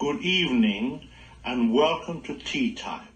good evening, and welcome to Tea Time.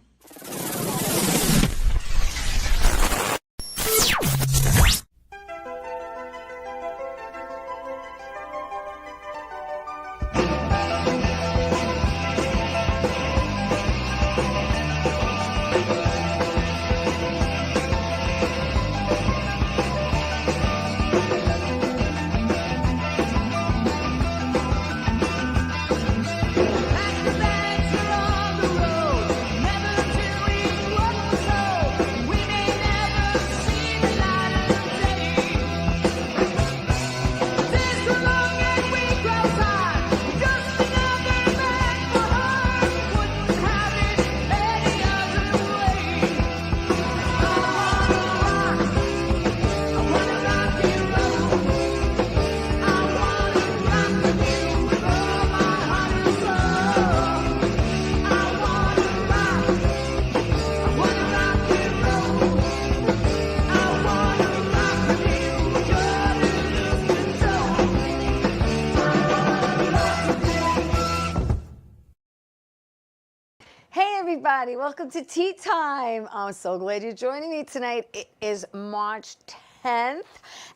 Everybody, welcome to Tea Time. I'm so glad you're joining me tonight. It is March 10th,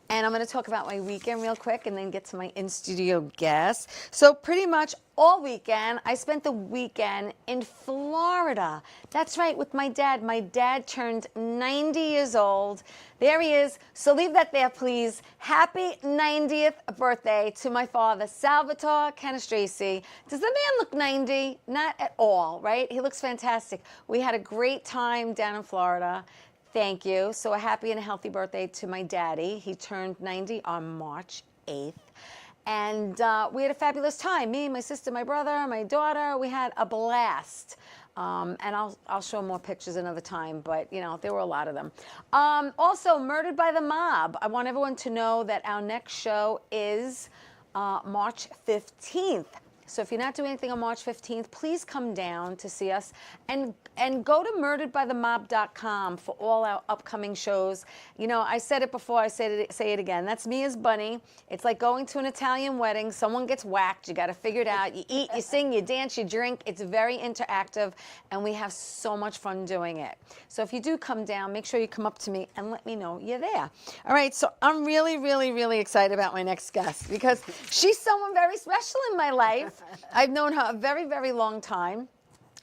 and I'm going to talk about my weekend real quick and then get to my in-studio guests. So pretty much all weekend, I spent the weekend in Florida. That's right, with my dad. My dad turned 90 years old. There he is. So leave that there, please. Happy 90th birthday to my father, Salvatore Canestresi. Does the man look 90? Not at all, right? He looks fantastic. We had a great time down in Florida. Thank you. So a happy and a healthy birthday to my daddy. He turned 90 on March 8th. And we had a fabulous time. Me, my sister, my brother, my daughter. We had a blast. And I'll show more pictures another time, but you know, there were a lot of them. Also, Murdered by the Mob. I want everyone to know that our next show is March 15th. So if you're not doing anything on March 15th, please come down to see us and go to murderedbythemob.com for all our upcoming shows. You know, I said it before, I say it again. That's me as Bunny. It's like going to an Italian wedding. Someone gets whacked. You got to figure it out. You eat, you sing, you dance, you drink. It's very interactive, and we have so much fun doing it. So if you do come down, make sure you come up to me and let me know you're there. All right, so I'm really, really, really excited about my next guest because she's someone very special in my life. I've known her a very, very long time.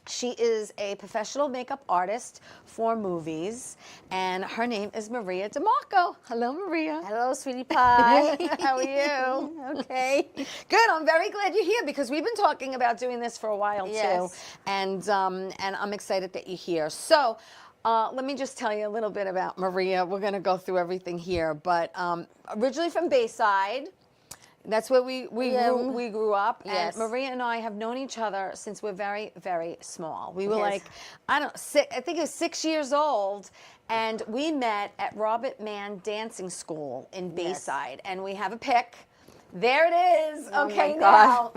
She is a professional makeup artist for movies, and her name is Maria DiMarco. Hello, Maria. Hello, sweetie pie. How are you? Okay. Good. I'm very glad you're here because we've been talking about doing this for a while, too. And I'm excited that you're here. So let me just tell you a little bit about Maria. We're going to go through everything here. But originally from Bayside. That's where we grew up. Yes. And Maria and I have known each other since we're very, very small. We were like, I think it was 6 years old, and we met at Robert Mann Dancing School in Bayside. And we have a pic. There it is. Oh okay, now.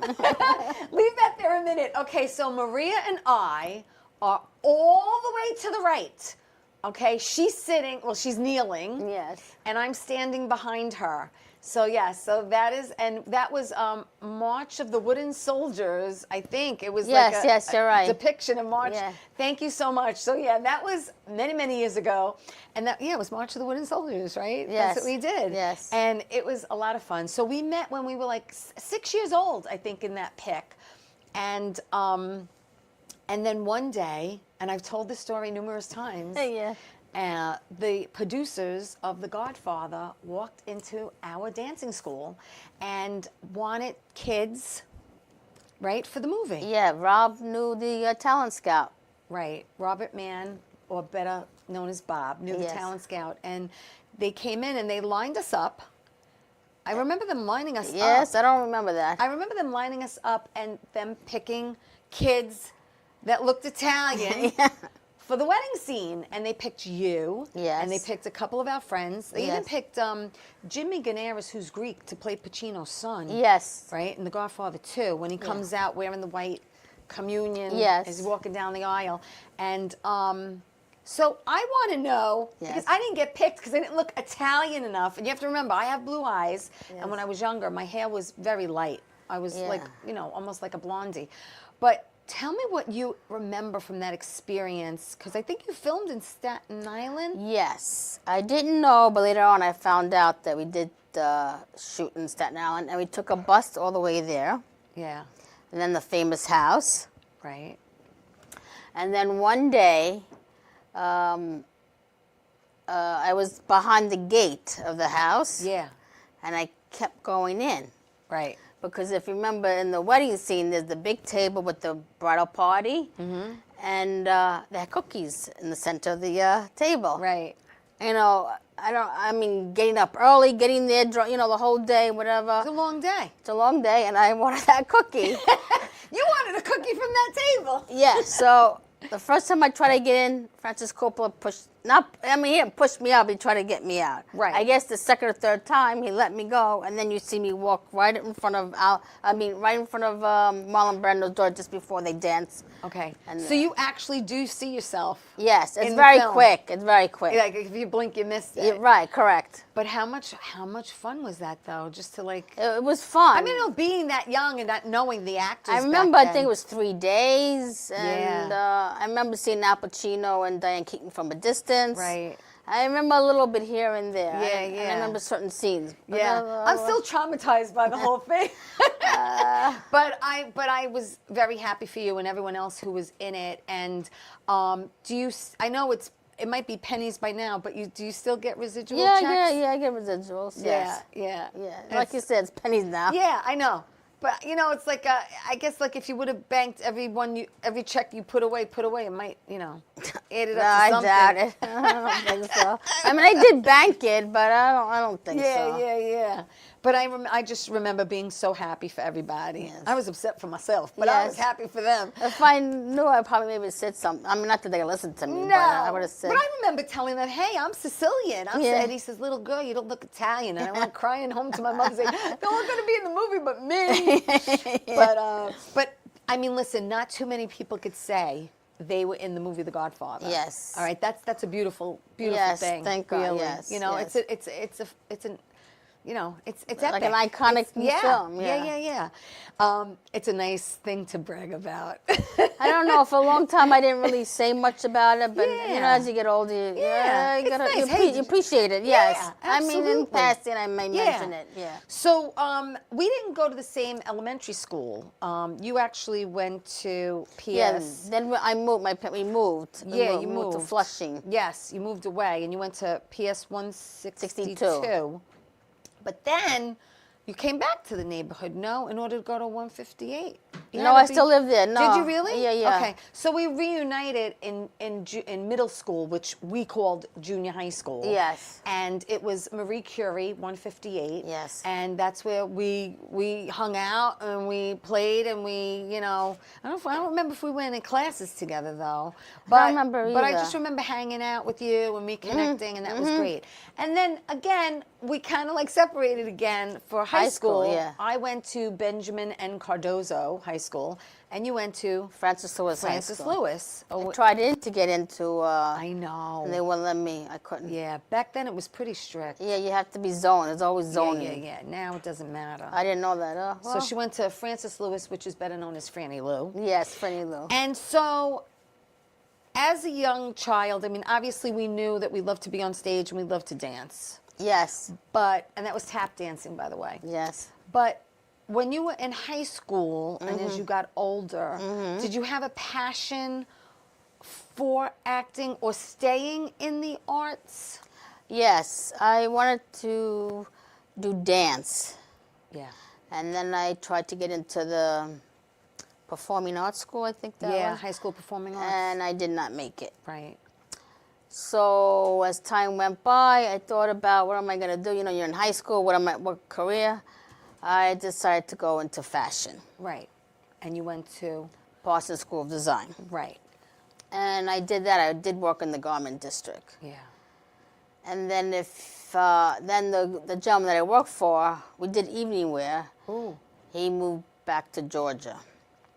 Leave that there a minute. Okay, so Maria and I are all the way to the right. Okay, she's sitting, well, she's kneeling. Yes. And I'm standing behind her. So yes, so that is, and that was March of the Wooden Soldiers, I think. It was like you're right. Depiction of March. Yeah. Thank you so much. So yeah, that was many, many years ago. And that, yeah, it was March of the Wooden Soldiers, right? Yes. That's what we did. Yes. And it was a lot of fun. So we met when we were like 6 years old, I think, in that pic. And then one day, and I've told this story numerous times. Yeah. The producers of The Godfather walked into our dancing school and wanted kids, right, for the movie. Yeah, Rob knew the talent scout. Right. Robert Mann, or better known as Bob, knew the talent scout. And they came in and they lined us up. I remember them lining us up. Yes, I don't remember that. I remember them lining us up and them picking kids that looked Italian. For the wedding scene, and they picked you, and they picked a couple of our friends. They even picked Jimmy Ganaris, who's Greek, to play Pacino's son. Yes. Right, in The Godfather 2, when he comes out wearing the white communion as he's walking down the aisle. And so I want to know, because I didn't get picked because I didn't look Italian enough. And you have to remember, I have blue eyes, and when I was younger, my hair was very light. I was Yeah. like, almost like a blondie. But tell me what you remember from that experience, because I think you filmed in Staten Island. Yes. I didn't know, but later on I found out that we did shoot in Staten Island, and we took a bus all the way there, Yeah, and then the famous house. right. And then one day, I was behind the gate of the house, Yeah, and I kept going in. right. Because if you remember in the wedding scene, there's the big table with the bridal party, and they had cookies in the center of the table. Right. I mean, getting up early, getting there, the whole day, whatever. It's a long day. It's a long day, and I wanted that cookie. You wanted a cookie from that table. Yeah, so the first time I tried to get in, Francis Coppola he didn't push me out, he tried to get me out. Right. I guess the second or third time, he let me go, and then you see me walk right in front of Marlon Brando's door just before they dance. Okay. And, So you actually do see yourself. Yes, it's in the very film. quick. It's very quick. Like if you blink, you missed it. Yeah, right, correct. But how much fun was that though? Just to like. It was fun. I mean, being that young and not knowing the actors. I remember, back I think it was 3 days, and Yeah. I remember seeing Al Pacino and Diane Keaton from a distance. Right. I remember a little bit here and there. Yeah, And yeah. I remember certain scenes. But Yeah, I'm still traumatized by the whole thing. But I was very happy for you and everyone else who was in it. And I know it might be pennies by now, but do you still get residual checks? Yeah, I get residuals. Yes. Yeah. Like you said, it's pennies now. Yeah, I know. But it's like I guess like if you would have banked every check you put away, it might add it up to something. I doubt it. I don't think so. I mean, I did bank it, but I don't think so. Yeah. But I just remember being so happy for everybody. Yes. I was upset for myself, but I was Yes. happy for them. If I knew, I probably maybe said something. I mean, not that they listened to me, No, but I would have said. But I remember telling them, "Hey, I'm Sicilian." Yeah. And he says, "Little girl, you don't look Italian." And I went crying home to my mother saying, "No one's going to be in the movie but me." But I mean, listen, not too many people could say they were in the movie The Godfather. Yes. All right, that's a beautiful Yes, thing. thank God, Really. yes, yes. It's it's Like epic. an iconic film, Yeah. It's a nice thing to brag about. I don't know. For a long time, I didn't really say much about it, but Yeah. as you get older, you It's gotta nice. Hey, you appreciate it. Yes, Yeah, I mean, in absolutely. passing, I may mention it. Yeah. So we didn't go to the same elementary school. You actually went to PS. Yeah. Then I moved. We moved. Yeah, you to moved. Flushing. Yes, you moved away and you went to PS 162. 62. But then you came back to the neighborhood, no, in order to go to 158. You No, had to I still live there. No. Did you really? Yeah. Okay. So we reunited in middle school, which we called junior high school. Yes. And it was Marie Curie, 158. Yes. And that's where we hung out and we played and I don't remember if we went in classes together though. But, I don't remember But I either. just remember hanging out with you and me connecting, and that was great. And then again, we kind of like separated again for high school. Yeah. I went to Benjamin N. Cardozo High School, and you went to Francis Lewis. High Francis School. Lewis. I tried to get into. I know. And they wouldn't let me. I couldn't. Yeah, back then it was pretty strict. Yeah, you have to be zoned. There's always zoning. Yeah. Now it doesn't matter. I didn't know that. So she went to Francis Lewis, which is better known as Franny Lou. Yes, Franny Lou. And so, as a young child, I mean, obviously we knew that we loved to be on stage and we loved to dance. Yes. And that was tap dancing, by the way. Yes. But when you were in high school and as you got older, did you have a passion for acting or staying in the arts? Yes, I wanted to do dance. Yeah. And then I tried to get into the performing arts school, I think that Yeah, was. high school performing arts. And I did not make it. Right. So as time went by, I thought about what am I going to do? You're in high school, what career? I decided to go into fashion. Right. And you went to? Boston School of Design. Right. And I did that. I did work in the garment district. Yeah. And then then the gentleman that I worked for, we did evening wear. Ooh. He moved back to Georgia.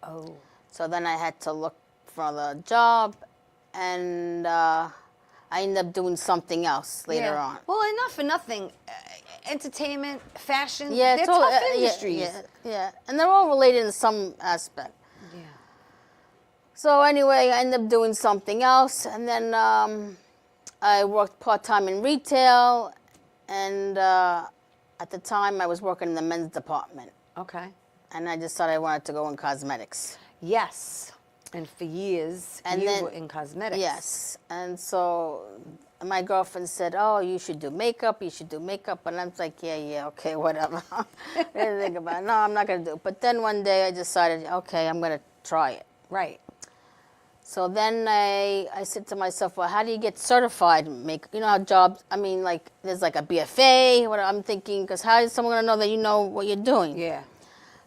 Oh. So then I had to look for a job, and I ended up doing something else later on. Well, enough for nothing. entertainment, fashion, Yeah, they're totally, tough industries. Yeah, and they're all related in some aspect. Yeah. So anyway, I ended up doing something else, and then I worked part-time in retail, and at the time I was working in the men's department, Okay. and I decided I wanted to go in cosmetics. Yes. And for years, And you then- were in cosmetics. Yes, and so my girlfriend said, "Oh, you should do makeup. You should do makeup." And I was like, "Yeah, okay, whatever." I didn't think about it. No, I'm not gonna do it. But then one day I decided, okay, I'm gonna try it. Right. So then I said to myself, well, how do you get certified makeup? You know how jobs, I mean, like, there's like a BFA, what I'm thinking, because how is someone going to know that you know what you're doing? Yeah.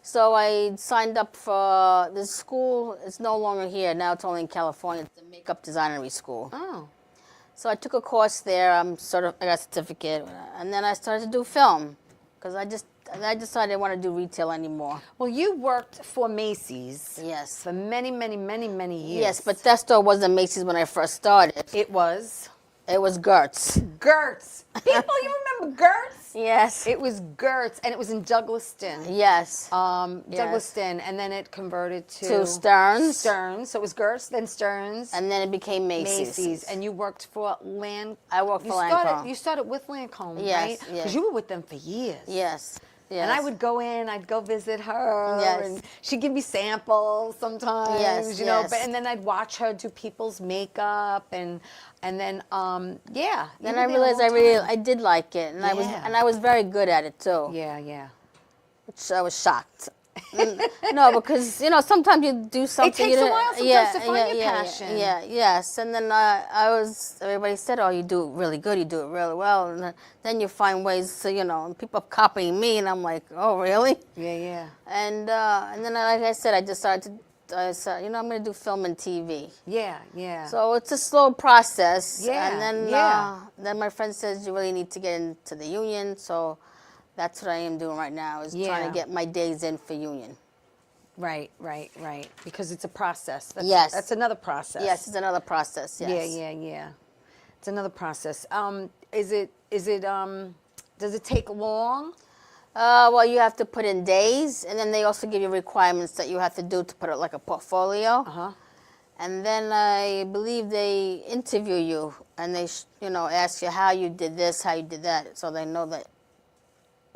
So I signed up for this school. It's no longer here. Now it's only in California. It's the Makeup Designery School. Oh. So I took a course there. I got a certificate. And then I started to do film because I decided I didn't want to do retail anymore. Well, you worked for Macy's. Yes. For many, many, many, many years. Yes, but that store wasn't Macy's when I first started. It was It was Gertz. Gertz. People, you remember Gertz? Yes. It was Gertz, and it was in Douglaston. Yes. Douglaston, and then it converted To Stearns. Stearns. So it was Gertz, then Stearns. And then it became Macy's. Macy's. And you worked for I worked for Lancome. You started with Lancome, Yes, right? yes. Because you were with them for years. Yes. Yes. And I would go in, I'd go visit her, Yes. and she'd give me samples sometimes, Yes, you know. yes. But and then I'd watch her do people's makeup, and then yeah. you Then were I there a realized long time. I did like it, and Yeah. I was very good at it too. Yeah, yeah. Which I was shocked. No, because sometimes you do something. takes a while sometimes to find your passion. Yes. And then everybody said, "Oh, you do it really good. You do it really well." And then you find ways to, and people are copying me, and I'm like, "Oh, really?" Yeah, yeah. And then, like I said, I said, I'm going to do film and TV. Yeah, yeah. So it's a slow process. Yeah, And then, yeah. then my friend says, you really need to get into the union. So that's what I am doing right now, is trying to get my days in for union. Right. Because it's a process. Yes. That's another process. Yes, it's another process, yes. Yeah. It's another process. Does it take long? Well, you have to put in days, and then they also give you requirements that you have to do to put it like a portfolio. Uh-huh. And then I believe they interview you, and they, ask you how you did this, how you did that, so they know that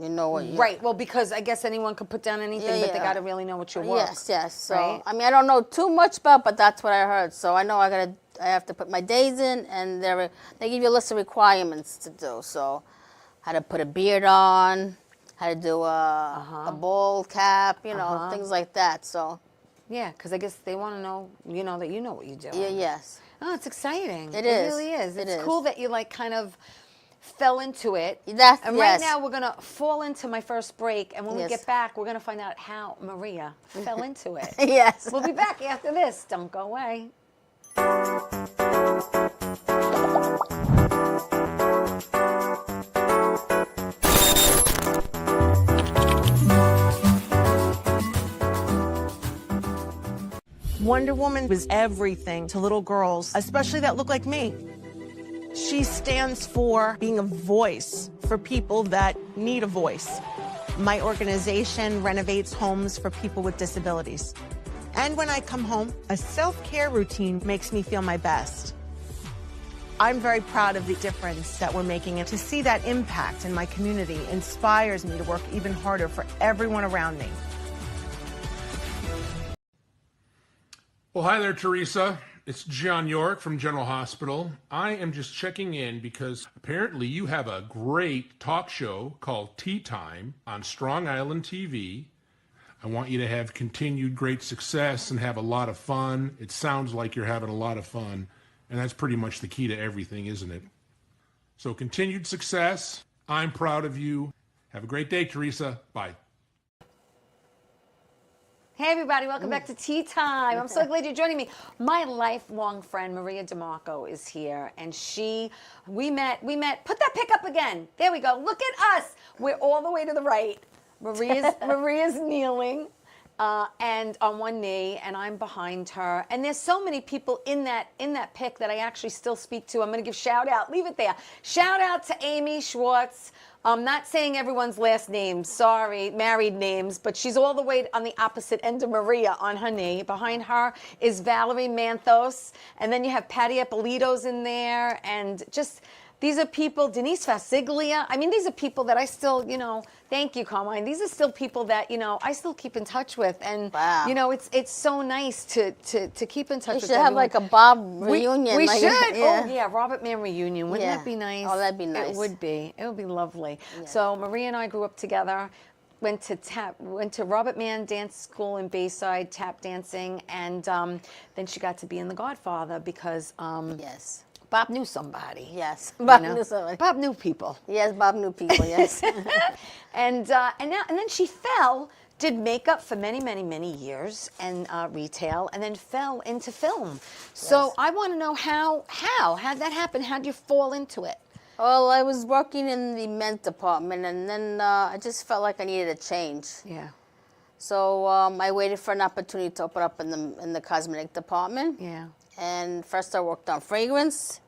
you know what you... Right. Well, because I guess anyone could put down anything, but they Yeah. got to really know what your work. Yes. So, right? I mean, I don't know too much about, but that's what I heard. So I know I have to put my days in, and they give you a list of requirements to do. So, how to put a beard on, how to do a bowl cap, things like that. So, Yeah, because I guess they want to know, that you know what you're doing. yes. Oh, it's exciting. It is. really is. It It's is. cool that you kind of fell into it. And Yes. right now we're gonna fall into my first break, and when we Yes. get back, we're gonna find out how Maria fell into it. Yes. We'll be back after this. Don't go away. Wonder Woman was everything to little girls, especially that look like me. She stands for being a voice for people that need a voice. My organization renovates homes for people with disabilities. And when I come home, a self-care routine makes me feel my best. I'm very proud of the difference that we're making, and to see that impact in my community inspires me to work even harder for everyone around me. Well, hi there, Theresa. It's John York from General Hospital. I am just checking in because apparently you have a great talk show called Tea Time on Strong Island TV. I want you to have continued great success and have a lot of fun. It sounds like you're having a lot of fun, and that's pretty much the key to everything, isn't it? So continued success. I'm proud of you. Have a great day, Theresa. Bye. Hey everybody, welcome back to Tea Time. I'm so glad you're joining me. My lifelong friend Maria DiMarco is here, and we met, put that pic up again. There we go. Look at us. We're all the way to the right. Maria's kneeling, and on one knee, and I'm behind her. And there's so many people in that pic that I actually still speak to. I'm going to give shout out. Leave it there. Shout out to Amy Schwartz. I'm not saying everyone's last name. Sorry, married names, but she's all the way on the opposite end of Maria on her knee. Behind her is Valerie Manthos, and then you have Patty Ippolito's in there, and just. These are people, Denise Fasiglia. I mean, these are people that I still, thank you, Carmine. These are still people that, I still keep in touch with. And, Wow. It's so nice to keep in touch with We should have everyone. like a Bob reunion. We like, should. Yeah. Oh, yeah, Robert Mann reunion. Wouldn't Yeah. that be nice? Oh, that'd be nice. It would be. It would be lovely. Yeah. So Maria and I grew up together. Went to Robert Mann Dance School in Bayside, tap dancing. And then she got to be in The Godfather because... Yes. Bob knew somebody. Yes. you Bob know? knew somebody. Bob knew people. Yes, Bob knew people, yes. And then she did makeup for many, many, many years and retail, and then fell into film. So Yes. I want to know how'd that happen? How'd you fall into it? Well, I was working in the men's department, and then I just felt like I needed a change. Yeah. So I waited for an opportunity to open up in the cosmetic department. Yeah. And first I worked on fragrance,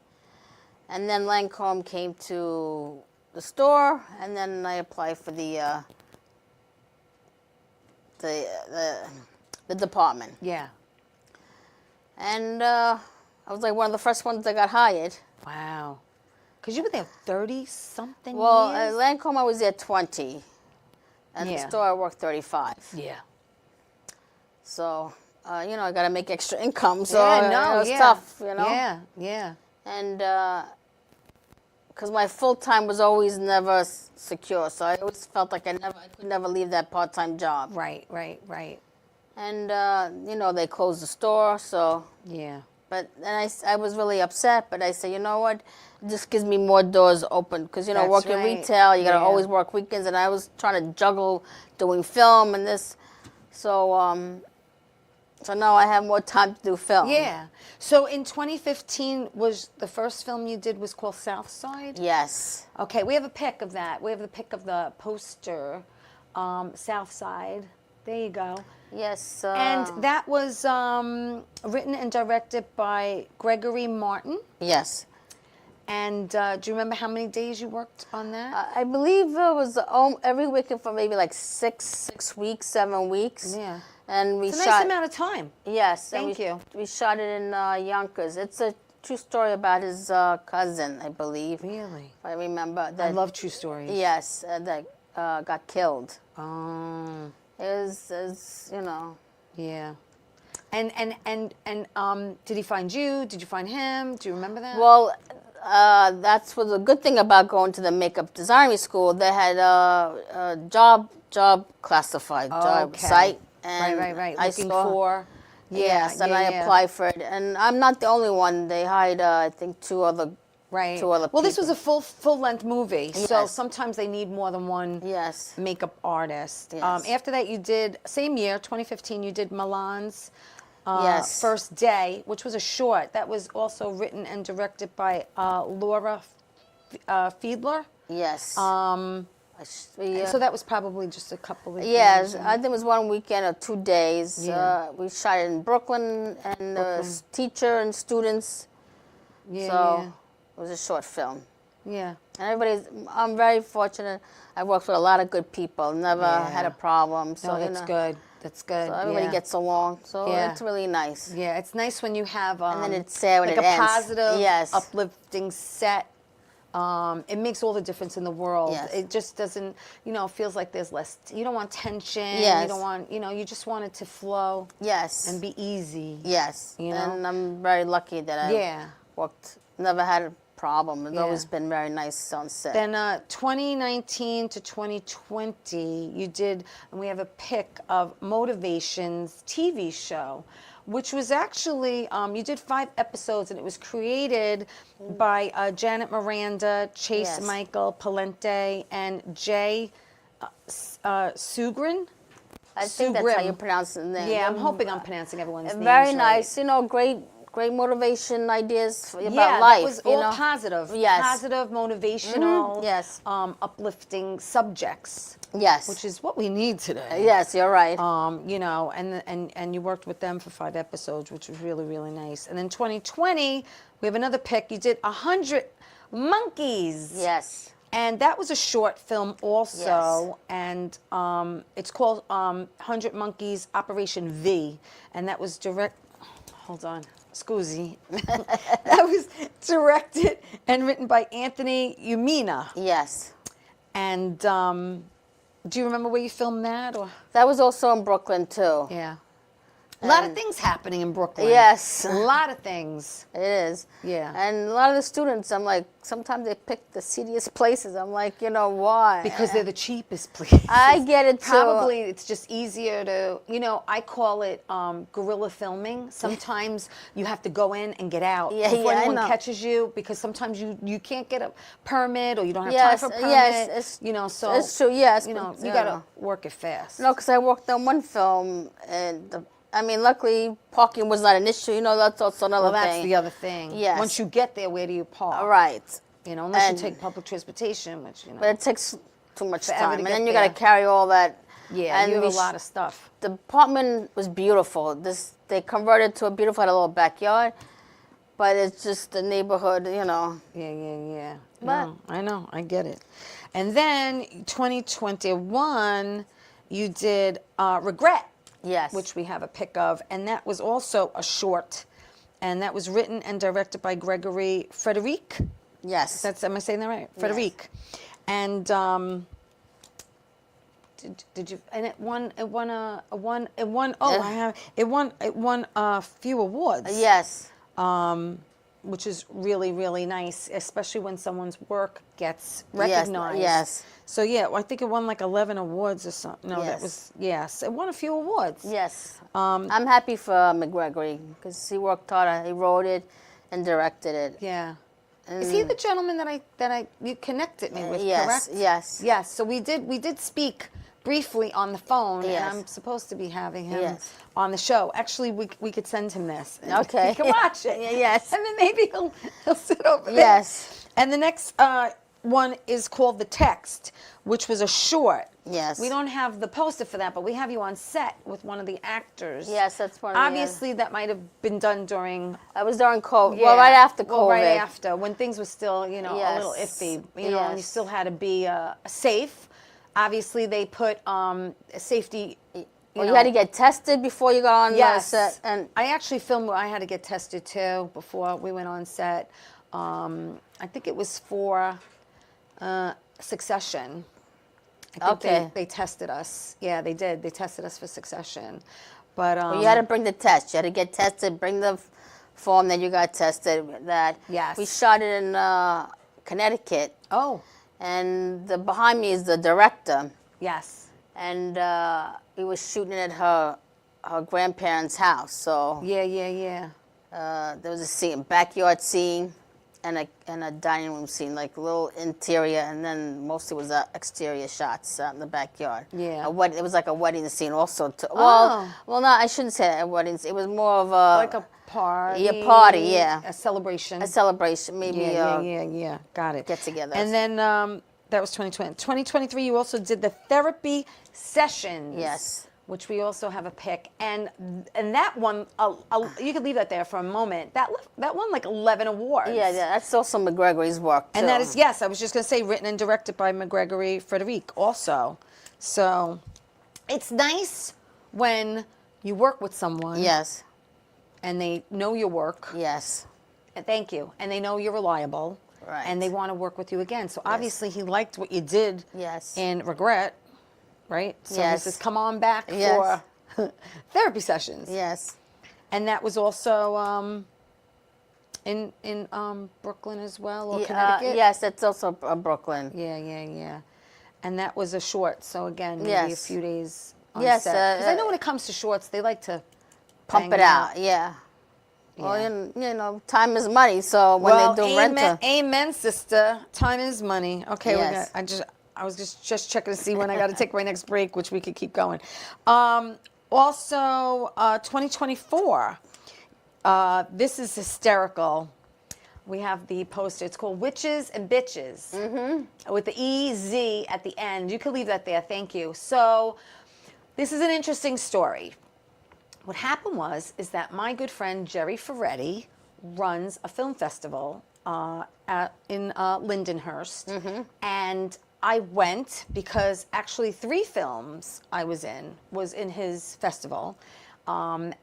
and then Lancome came to the store, and then I applied for the department. Yeah. And I was like one of the first ones that got hired. Wow. Because you were there 30-something Well, years? at Lancome I was there 20, and Yeah. the store I worked 35. Yeah. So, I got to make extra income, so yeah, no, it was yeah. tough, Yeah, yeah. And because my full time was always never secure, so I always felt like I could never leave that part time job. Right, right, right. And they closed the store, so. Yeah. But then I was really upset, but I said, you know what, this gives me more doors open because That's working right. retail, you got to Yeah. always work weekends, and I was trying to juggle doing film and this, so. So now I have more time to do film. Yeah. So in 2015 was the first film you did was called Southside? Yes. Okay, we have a pic of that. We have the pic of the poster, Southside. There you go. Yes. And that was written and directed by Gregory Martin. Yes. And do you remember how many days you worked on that? I believe it was every weekend for maybe like 6 weeks, 7 weeks. Yeah. And we It's a shot. nice amount of time. Yes. Thank you. We shot it in Yonkers. It's a true story about his cousin, I believe. Really? If I remember I that. love true stories. Yes, that got killed. Oh, It was, yeah. And did he find you? Did you find him? Do you remember that? Well, that's was a good thing about going to the makeup designing school. They had a job classified, job Okay. site. And right. I Looking saw, for. Yes, and yeah, I yeah. applied for it. And I'm not the only one. They hired, I think, two other Right. to other Well, this was people. a full-length movie, so Yes. sometimes they need more than one Yes. makeup artist. Yes. After that, you did, same year, 2015, you did Milan's Yes. First Day, which was a short. That was also written and directed by Laura Fiedler. Yes. So that was probably just a couple of Yes, years. I think it was 1 weekend or 2 days. Yeah. We shot it in Brooklyn, and teacher and students. Yeah, So it was a short film. yeah. And I'm very fortunate. I worked with a lot of good people. Never Yeah. had a problem. So No, that's good. That's good. So everybody yeah. gets along. So Yeah. it's really nice. Yeah, it's nice when you have And then it's sad when like it a ends. positive, Yes. uplifting set. It makes all the difference in the world. Yes. It just doesn't, feels like there's less. You don't want tension. Yes. You don't want, you just want it to flow Yes. and be easy. Yes. You know? And I'm very lucky that I Yeah. never had a problem. It's Yeah. always been very nice on set. Then 2019 to 2020, you did, and we have a pic of Motivations TV show, which was actually, you did 5 episodes, and it was created by Janet Miranda, Chase Yes. Michael Palente, and Jay Sugrin. I think that's how Sugrim. you pronounce the name. Yeah, I'm hoping I'm pronouncing everyone's name Very right. nice. Great great motivation ideas about Yeah, life. that was you all know? positive. Yes. Positive, motivational, Yes. uplifting subjects, Yes. which is what we need today. Yes, you're right. You know, and you worked with them for 5 episodes, which was really, really nice. And then 2020, we have another pick. You did 100 Monkeys. Yes. And that was a short film also, and it's called 100 Monkeys Operation V, and that was hold on, scusi. That was directed and written by Anthony Umina. Yes. And do you remember where you filmed that? Or That was also in Brooklyn too. yeah, a lot of things happening in Brooklyn. Yes. A lot of things. It is. Yeah. And a lot of the students, I'm like, sometimes they pick the seediest places. I'm like, you know, why? Because they're the cheapest places. I get it too. Probably it's just easier to, you know, I call it guerrilla filming. Sometimes you have to go in and get out Yeah, before yeah, I anyone know. catches you, because sometimes you can't get a permit or you don't have Yes, time for a permit. yes, it's- you know, so it's true, yes, you know, but, you you got to know. work it fast. No, because I worked on one film, and luckily parking was not an issue. You know, that's also another Well, thing. that's the other thing. Yes. Once you get there, where do you park? Right. You know, unless And- you take public transportation, which, you know. But it takes too much Forever time, to and get then you got to there. carry all that. Yeah, and you have a we lot of stuff. The apartment was beautiful. They converted to a beautiful, had a little backyard, but it's just the neighborhood, you know. Yeah. But- No, I know, I get it. And then 2021, you did Regret. Yes. Which we have a pic of, and that was also a short, and that was written and directed by Gregory Frederic. Yes. Am I saying that right? Frederic. And did you? And it won a few awards. Yes. Which is really, really nice, especially when someone's work gets recognized. Yes. So yeah, I think it won like 11 awards or something. No, that Yes. was, yes, it won a few awards. Yes. I'm happy for McGregory because he worked hard. He wrote it and directed it. Yeah. Is he the gentleman that you connected me with? Yes, Correct. yes. Yes. So we did speak briefly on the phone, Yes. and I'm supposed to be having him Yes. on the show. Actually, we could send him this. And Okay. he can watch it. Yes. And then maybe he'll sit over there. Yes. And the next one is called The Text, which was a short. Yes. We don't have the poster for that, but we have you on set with one of the actors. Yes, that's one of the- Obviously, that might have been done during. I was during COVID. Well, right after COVID. Well, right after, when things were still, you know, a little Yes. iffy, you know, and you Yes. still had to be safe. Obviously, they put safety. Well, you had to get tested before you got on Yes. the set. And I actually filmed where I had to get tested too before we went on set. I think it was for Succession. I think Okay. they tested us. Yeah, they did. They tested us for Succession. But well, you had to bring the test. You had to get tested, bring the form that you got tested. That Yes. We shot it in Connecticut. oh, And behind me is the director. yes. And we were shooting at her grandparents' house. So Yeah. there was a scene, backyard scene, and a dining room scene, like a little interior, and then mostly was exterior shots out in the backyard. Yeah. It was like a wedding scene also. Oh. Well, no, I shouldn't say a wedding. It was more of a Like a party. a party, yeah. A celebration. a celebration, maybe. Yeah. Got it. Get-together. And then that was 2020. 2023, you also did the therapy sessions. Yes. Which we also have a pick, and that one, you could leave that there for a moment. That won like 11 awards. Yeah, that's also McGregory's work too. And that is, yes, I was just going to say, written and directed by McGregory Frederic also. So it's nice when you work with someone. Yes. And they know your work. Yes. And thank you. And they know you're reliable. Right. And they want to work with you again. So obviously he liked what you did Yes. in Regret, right? So Yes. he says, come on back Yes. for therapy sessions. Yes. And that was also in Brooklyn as well, or Connecticut? Yes, that's also Brooklyn. Yeah. And that was a short, so again, maybe a Yes. few days on Yes, set. Because I know when it comes to shorts, they like to Pump bang it out. Yeah. Yeah. Well, you know, time is money. So when Well, they do amen, rental, amen, sister. Time is money. Okay, Yes. I was just checking to see when I got to take my next break, which we could keep going. Also, 2024, This is hysterical. We have the poster. It's called Witches and Bitches with the EZ at the end. You can leave that there. Thank you. So this is an interesting story. What happened is that my good friend Jerry Ferretti runs a film festival in Lindenhurst. And I went because actually 3 films I was in his festival. And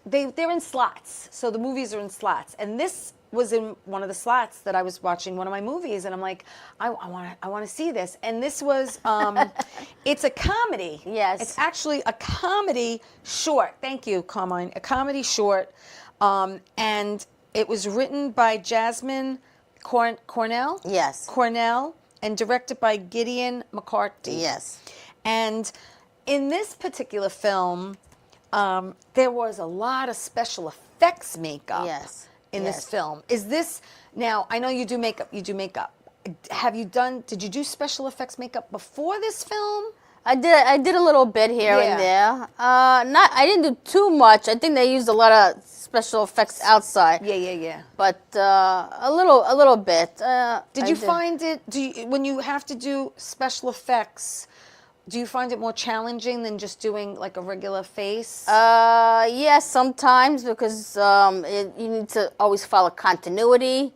they're in slots. So the movies are in slots. And this was in one of the slots that I was watching one of my movies, and I'm like, I want to see this. And this was, it's a comedy. Yes. It's actually a comedy short. Thank you, Carmine. A comedy short. And it was written by Jasmine Cornell. Yes. Cornell, and directed by Gideon McCarthy. Yes. And in this particular film, there was a lot of special effects makeup. Yes. In this film. Is this, now, I know you do makeup. Did you do special effects makeup before this film? I did a little bit here Yeah. and there. I didn't do too much. I think they used a lot of special effects outside. Yeah. But a little bit. Did you find it, when you have to do special effects, do you find it more challenging than just doing like a regular face? Yes, sometimes, because you need to always follow continuity.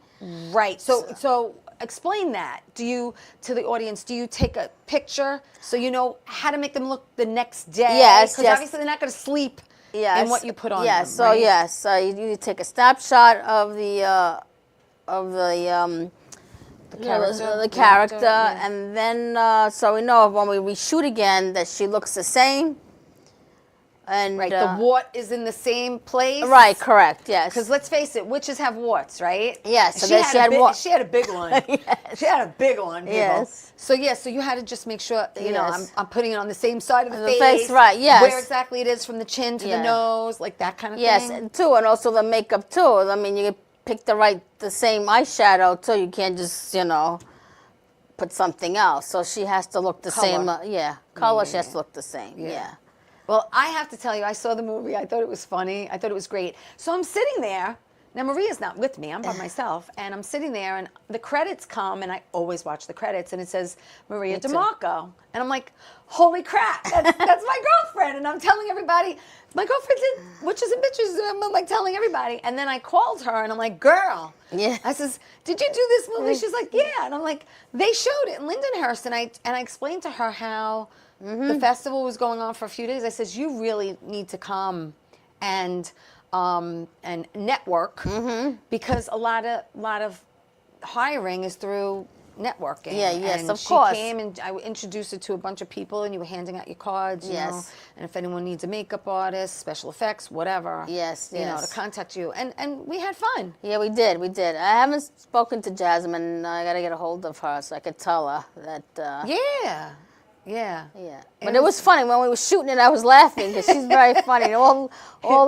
Right. So explain that. To the audience, do you take a picture so you know how to make them look the next day? Yes, Because yes. obviously they're not going to sleep Yes. in what you put on yes. them. So right? yes, you take a snapshot of the character, yeah. and then so we know when we reshoot again that she looks the same. And Right. The wart is in the same place. right, correct, yes. Because let's face it, witches have warts, right? Yes, so She then had she a had big, wart. She had a big one. Yes. She had a big one. People. Yes. So so you had to just make sure you know Yes. I'm putting it on the same side of the The face. face, right, yes. Where exactly it is from the chin to Yeah. the nose, like that kind of Yes, thing. and too, and also the makeup too. I mean, you pick the same eyeshadow too. You can't just put something else. So she has to look the same. Color. She has to look the same. Yeah. Well, I have to tell you, I saw the movie. I thought it was funny. I thought it was great. So I'm sitting there. Now, Maria's not with me. I'm by myself. And I'm sitting there, and the credits come, and I always watch the credits, and it says Maria DiMarco. And I'm like, holy crap, that's my girlfriend. And I'm telling everybody, my girlfriend did Witches and Bitches. And I'm like telling everybody. And then I called her, and I'm like, girl. Yeah. I says, did you do this movie? She's like, yeah. And I'm like, they showed it in Lindenhurst. And I explained to her how the festival was going on for a few days. I says, you really need to come and network because a lot of hiring is through networking. Yeah, yes, and of she course. came and I introduced her to a bunch of people, and you were handing out your cards. You Yes. know, and if anyone needs a makeup artist, special effects, whatever. Yes, You know, yes. to contact you, and we had fun. Yeah, we did. I haven't spoken to Jasmine. I got to get a hold of her so I could tell her that. Yeah. Yeah, but it was funny when we were shooting it. I was laughing because she's very funny. All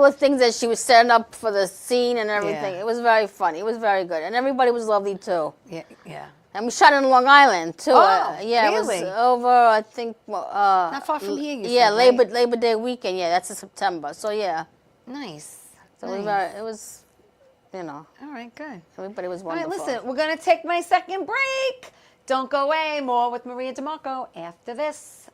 the things that she was setting up for the scene and everything. Yeah. It was very funny. It was very good, and everybody was lovely too. Yeah. And we shot in Long Island too. Oh, yeah, really? It was over. I think. Not far from here. You yeah, said, right? Labor Day weekend. Yeah, that's in September. So yeah, Nice. so Nice. it was, All right, good. everybody was All right, wonderful. listen, we're going to take my second break. Don't go away. More with Maria DiMarco after this.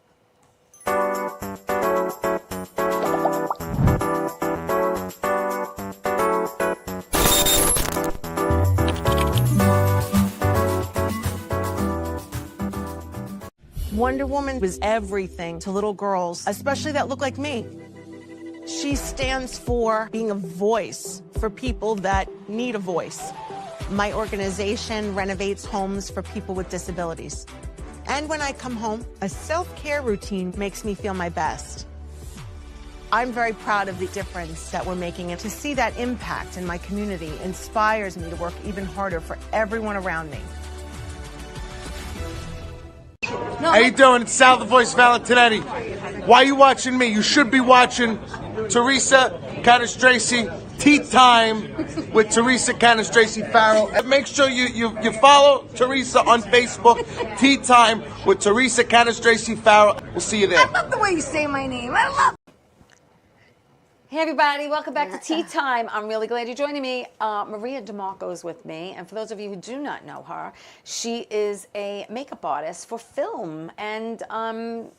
Wonder Woman was everything to little girls, especially that look like me. She stands for being a voice for people that need a voice. My organization renovates homes for people with disabilities. And when I come home, a self-care routine makes me feel my best. I'm very proud of the difference that we're making, and to see that impact in my community inspires me to work even harder for everyone around me. How you doing? It's Sal, the voice of Valentinetti. Why are you watching me? You should be watching Theresa Farrell, Tea Time with Theresa Farrell. And make sure you follow Theresa on Facebook, Tea Time with Theresa Farrell. We'll see you there. I love the way you say my name. I love Hey everybody, welcome back to Tea Time. I'm really glad you're joining me. Maria DiMarco is with me, and for those of you who do not know her, she is a makeup artist for film and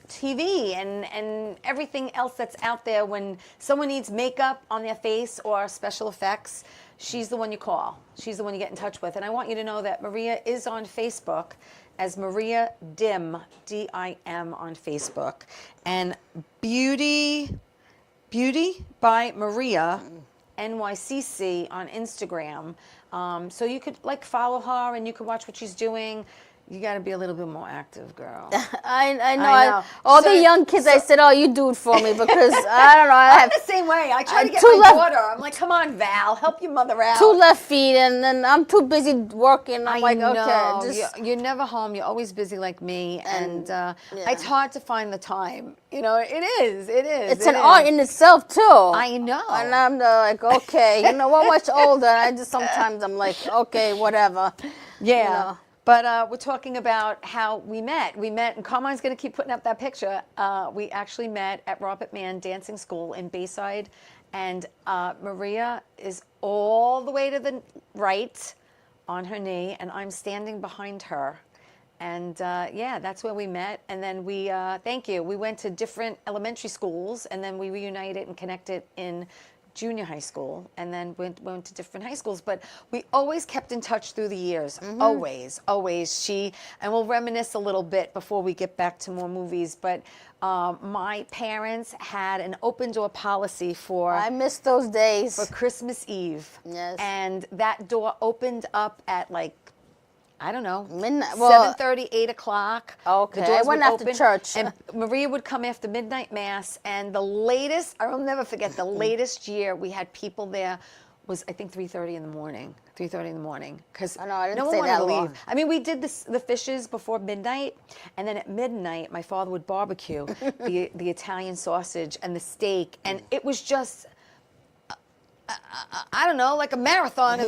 TV and everything else that's out there. When someone needs makeup on their face or special effects, she's the one you call. She's the one you get in touch with. And I want you to know that Maria is on Facebook as Maria Dim, D-I-M on Facebook. And Beauty by Maria NYCC on Instagram. So you could like follow her and you could watch what she's doing. You got to be a little bit more active, girl. I know. All the young kids, I said, "Oh, you do it for me," because I don't know. I'm the same way. I try to get my daughter. I'm like, "Come on, Val, help your mother out." 2 left feet, and then I'm too busy working. I'm like, know. okay, You're never home. You're always busy like me, and it's hard to find the time. You know, it is. It's an art in itself too. I know. And I'm like, okay, you know, we're much older. I just sometimes I'm like, okay, whatever. Yeah. You know. But we're talking about how we met. We met, and Carmine's going to keep putting up that picture. We actually met at Robert Mann Dancing School in Bayside, and Maria is all the way to the right on her knee, and I'm standing behind her. And yeah, that's where we met. And then we, thank you, we went to different elementary schools, and then we reunited and connected in junior high school, and then went to different high schools, but we always kept in touch through the years. Always. And we'll reminisce a little bit before we get back to more movies, but my parents had an open door policy for I miss those days. for Christmas Eve. Yes. And that door opened up at like, I don't know, Midnight. 7:30, 8 o'clock. Okay, The doors I went would after open, church. and Maria would come after midnight mass. And the latest, I will never forget, the latest year we had people there was I think 3:30 in the morning. 3:30 in the morning, because I know, I didn't no one stay wanted that to leave. long. I mean, we did the fishes before midnight, and then at midnight, my father would barbecue the Italian sausage and the steak, and it was just. I don't know, like a marathon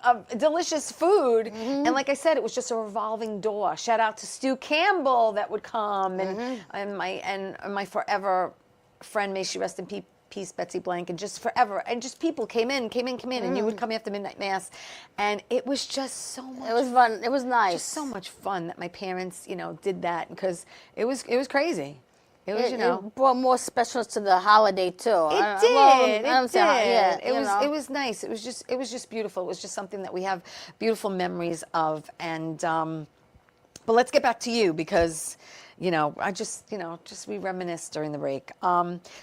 of delicious food. And like I said, it was just a revolving door. Shout out to Stu Campbell that would come, and my forever friend, may she rest in peace, Betsy Blank, and just forever. And just people came in, and you would come after midnight mass. And it was just so much It was fun. It was nice. Just so much fun that my parents, did that, because it was crazy. It was, It brought more specials to the holiday too. It did. Yeah, it was nice. It was just beautiful. It was just something that we have beautiful memories of. And but let's get back to you, because I just we reminisced during the break.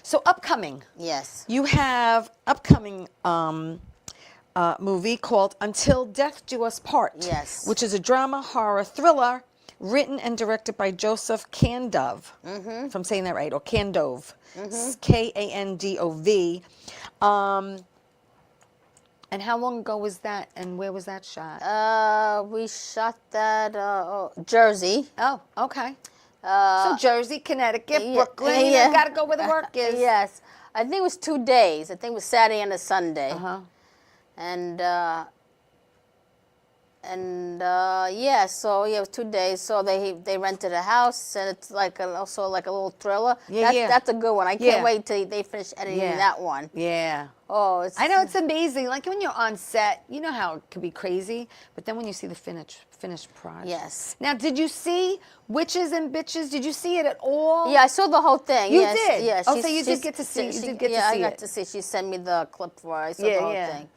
So upcoming. Yes. You have upcoming movie called Until Death Do Us Part. Yes. Which is a drama horror thriller written and directed by Joseph Kandov, if I'm saying that right, or Kandov, Kandov. And how long ago was that, and where was that shot? We shot that Jersey. Oh, okay. So Jersey, Connecticut, Brooklyn, yeah. you got to go where the work is. Yes. I think it was 2 days. I think it was Saturday and a Sunday. Yeah, so it was 2 days. So they rented a house, and it's also like a little thriller. That's a good one. I can't wait till they finish editing that one. Yeah. Oh, I know, it's amazing. Like when you're on set, you know how it can be crazy, but then when you see the finished product. Yes. Now, did you see Witches and Bitches? Did you see it at all? Yeah, I saw the whole thing. You yes, did? Yes. Oh, so you did get to see it. You did get to see I it. got to see. She sent me the clip for it. I saw the whole thing.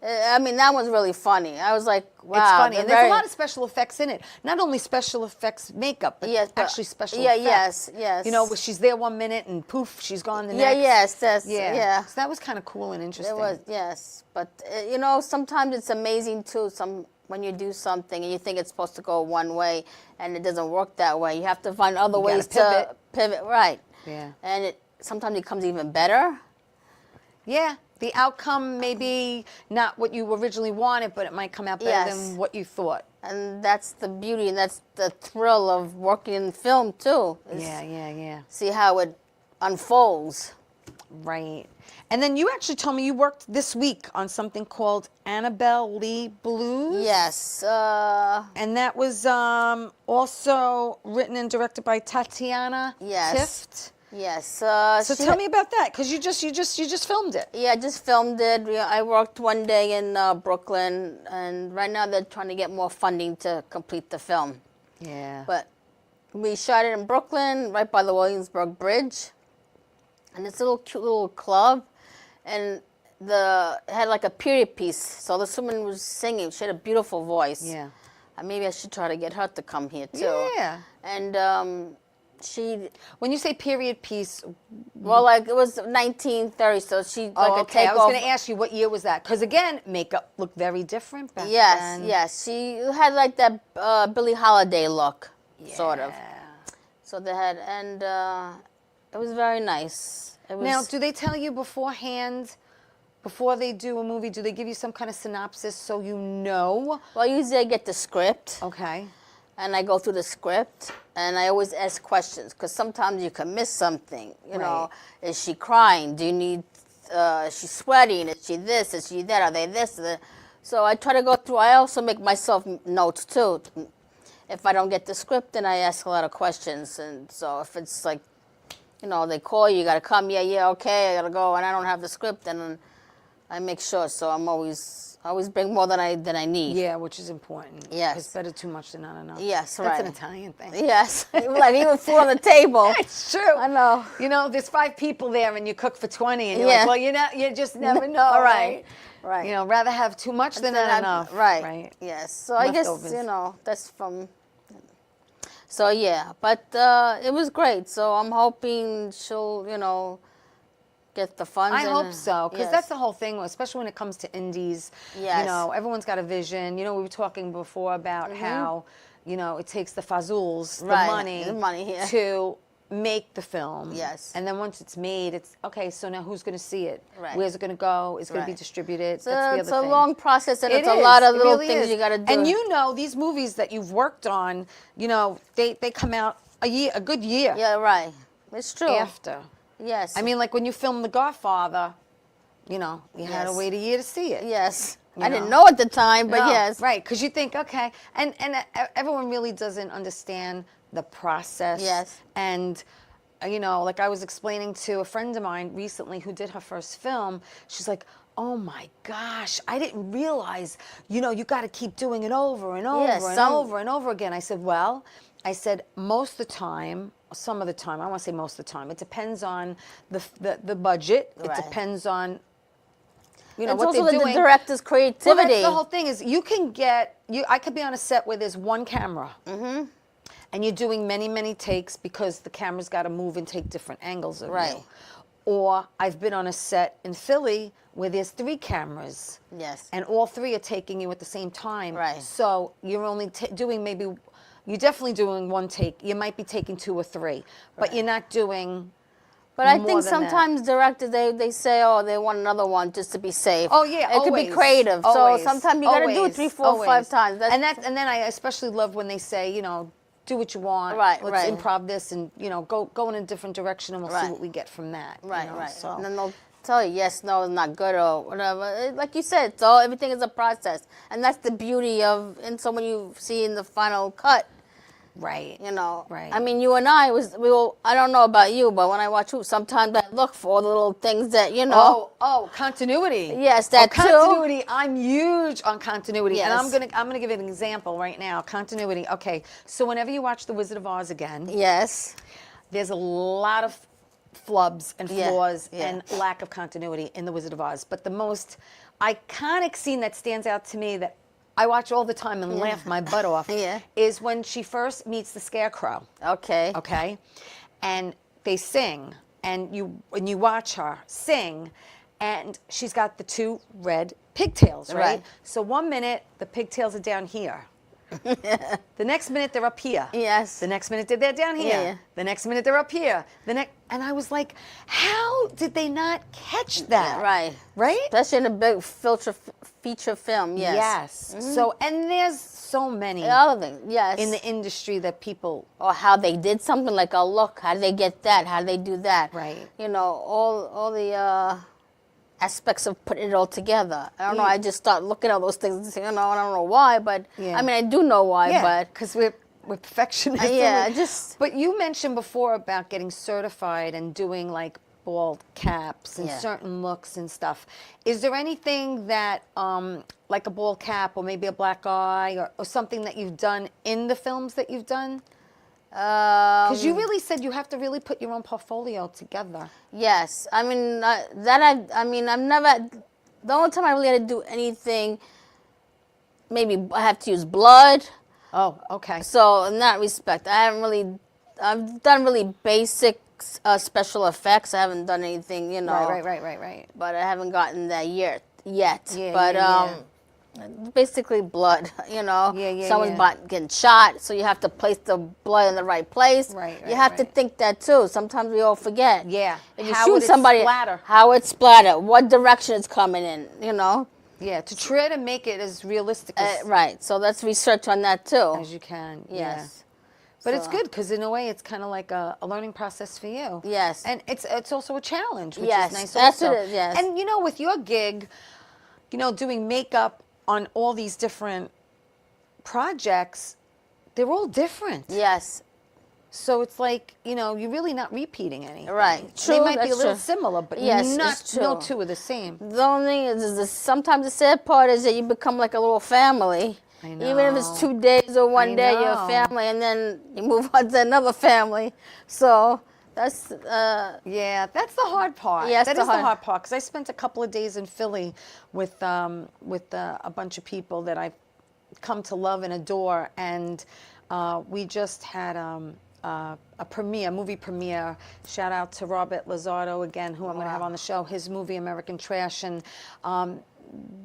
I mean, that one's really funny. I was like, wow. It's funny. And there's a lot of special effects in it. Not only special effects makeup, but actually special effects. Yes. Where she's there 1 minute and poof, she's gone the next. Yes. Yeah. So that was kind of cool and interesting. It was, yes. But, sometimes it's amazing, too, when you do something and you think it's supposed to go one way and it doesn't work that way. You have to find other ways to pivot. Right. Yeah. And sometimes it becomes even better. Yeah. The outcome may be not what you originally wanted, but it might come out better than what you thought. And that's the beauty, and that's the thrill of working in film, too. Yeah. See how it unfolds. Right. And then you actually told me you worked this week on something called Annabelle Lee Blues. Yes. And that was also written and directed by Tatiana Tift. Yes. So tell me about that, because you just filmed it. Yeah, I just filmed it. I worked one day in Brooklyn, and right now they're trying to get more funding to complete the film. Yeah. But we shot it in Brooklyn, right by the Williamsburg Bridge, and it's a little cute little club, and it had like a period piece. So this woman was singing. She had a beautiful voice. Yeah. Maybe I should try to get her to come here too. Yeah. And when you say period piece, well, like it was 1930, so she like a okay. I was takeover. going to ask you, what year was that? Because again, makeup looked very different back Yes, then. yes. She had like that Billie Holiday look, sort of. So they had, and it was very nice. It was, Now, do they tell you beforehand, before they do a movie, do they give you some kind of synopsis so you know? well, usually I get the script, Okay. and I go through the script, and I always ask questions, because sometimes you can miss something. You know, is she crying? Do you need, is she sweating? Is she this? Is she that? Are they this? So I try to go through. I also make myself notes, too. If I don't get the script, then I ask a lot of questions. And so if it's like, you know, they call you got to come, yeah, okay, I got to go, and I don't have the script, then I make sure. So I always bring more than I need. Yeah, which is important. Yes. It's better too much than not enough. Yes, That's right. an Italian thing. Yes, like even food on the table. It's true. I know. You know, there's 5 people there and you cook for 20 and you're Yeah. like, well, you just never know. All right. Right. You know, rather have too much than not enough. Right. Right. Yes. So I guess, Leftovers. you know, that's from. So yeah, but it was great. So I'm hoping she'll, you know, get the funds. I and, hope so, because yes. that's the whole thing, especially when it comes to indies. Yes. You know, everyone's got a vision. You know, we were talking before about how, you know, it takes the fazools, Right, the the money, yeah. to make the film. Yes. And then once it's made, it's, okay, so now who's going to see it? Right. Where's it going to go? It's going to be Right. distributed. It's That's the it's other a thing. long process, and It it's a is. lot of It little really things is. you got to do. And you know, these movies that you've worked on, you know, they come out a good year Yeah, right. It's true. after. Yes. I mean, like when you filmed The Godfather, you know, you had to Yes. wait a year to see it. yes. You I didn't know. know at the time, but No, yes. right, because you think, okay, and everyone really doesn't understand the process. Yes. And you know, like I was explaining to a friend of mine recently who did her first film, she's like, oh my gosh, I didn't realize, you know, you got to keep doing it over and over Yes, and over and over again. I said, well, most of the time, some of the time, I want to say most of the time, it depends on the budget. Right. It depends on, you know, It's what also they're the doing. director's Well, creativity. that's the whole thing is you can get, I could be on a set where there's one camera. And you're doing many, many takes because the camera's got to move and take different angles of Right. you. Or I've been on a set in Philly where there's 3 cameras. Yes. And all 3 are taking you at the same time. Right. So you're only doing you're definitely doing 1 take. You might be taking 2 or 3. But you're not doing But I more think than that. sometimes directors, they say, oh, they want another one just to be safe. Oh yeah, It could be always, creative. always, So sometimes you got to do it always, 3, 4, always. 5 times. And then I especially love when they say, you know, do what you want. Right, Let's right. improv this, and you know, go in a different direction, and we'll see Right. what we get from that. you Right, know, right. So. And then they'll tell you, yes, no, it's not good or whatever. Like you said, so everything is a process. And that's the beauty of, and so when you see in the final cut, Right. you know. Right. I mean, you and I I don't know about you, but when I watch you, sometimes I look for all the little things that, you know. Oh, continuity. Yes, that too. continuity. I'm huge on continuity, and Yes. I'm gonna give it an example right now. Continuity. Okay, so whenever you watch The Wizard of Oz again, Yes. there's a lot of flubs and Yeah, flaws yeah. and lack of continuity in The Wizard of Oz. But the most iconic scene that stands out to me that I watch all the time and laugh my butt off Yeah. is when she first meets the Scarecrow. Okay. Okay, and they sing, and you watch her sing, and she's got the 2 red pigtails, right? Right. So 1 minute the pigtails are down here. The next minute they're up here. Yes. The next minute they're down here. Yeah, yeah. The next minute they're up here. And I was like, how did they not catch that? Right. Right? Especially in a big feature film, yes. Yes. So, and there's so many The other thing, yes. in the industry that people. Or how they did something, like, oh, look, how did they get that? How did they do that? Right. You know, all the aspects of putting it all together. I don't know, I just start looking at those things and saying, you know, I don't know why, but, Yeah. I mean, I do know why, Yeah, but. because with perfectionism. Yeah, just. But you mentioned before about getting certified and doing like bald caps and Yeah. certain looks and stuff. Is there anything that, like a bald cap or maybe a black eye or something that you've done in the films that you've done? Because you really said you have to really put your own portfolio together. Yes, I mean I've never. The only time I really had to do anything, maybe I have to use blood. Oh, okay. So in that respect, I've done really basic special effects. I haven't done anything, Right. But I haven't gotten that yet. Yeah, But yeah. basically blood, Yeah, someone's yeah. getting shot, so you have to place the blood in the right place. Right, you have to right. think that too. Sometimes we all forget. Yeah. If you How shoot would it somebody, splatter? how it splatter, what direction it's coming in, Yeah, to try to make it as realistic as, Right. So let's research on that too. as you can. Yes. Yeah. But it's So- good because in a way it's kind of like a learning process for you. Yes. And it's also a challenge, which Yes, is nice that's also. what it is, yes. And with your gig, doing makeup on all these different projects, they're all different. Yes. So it's like, you're really not repeating anything. Right. They True, might be a that's little true. similar, but Yes, not it's true. no two are the same. The only thing is sometimes the sad part is that you become like a little family. I Even if it's know. 2 days or one I day, you're know. a family, and then you move on to another family. So that's Yeah, that's the hard part. Yes, that the is the hard- hard part because I spent a couple of days in Philly with a bunch of people that I've come to love and adore, and we just had a movie premiere. Shout out to Robert Lozardo again, who I'm going to have on the show. His movie American Trash, and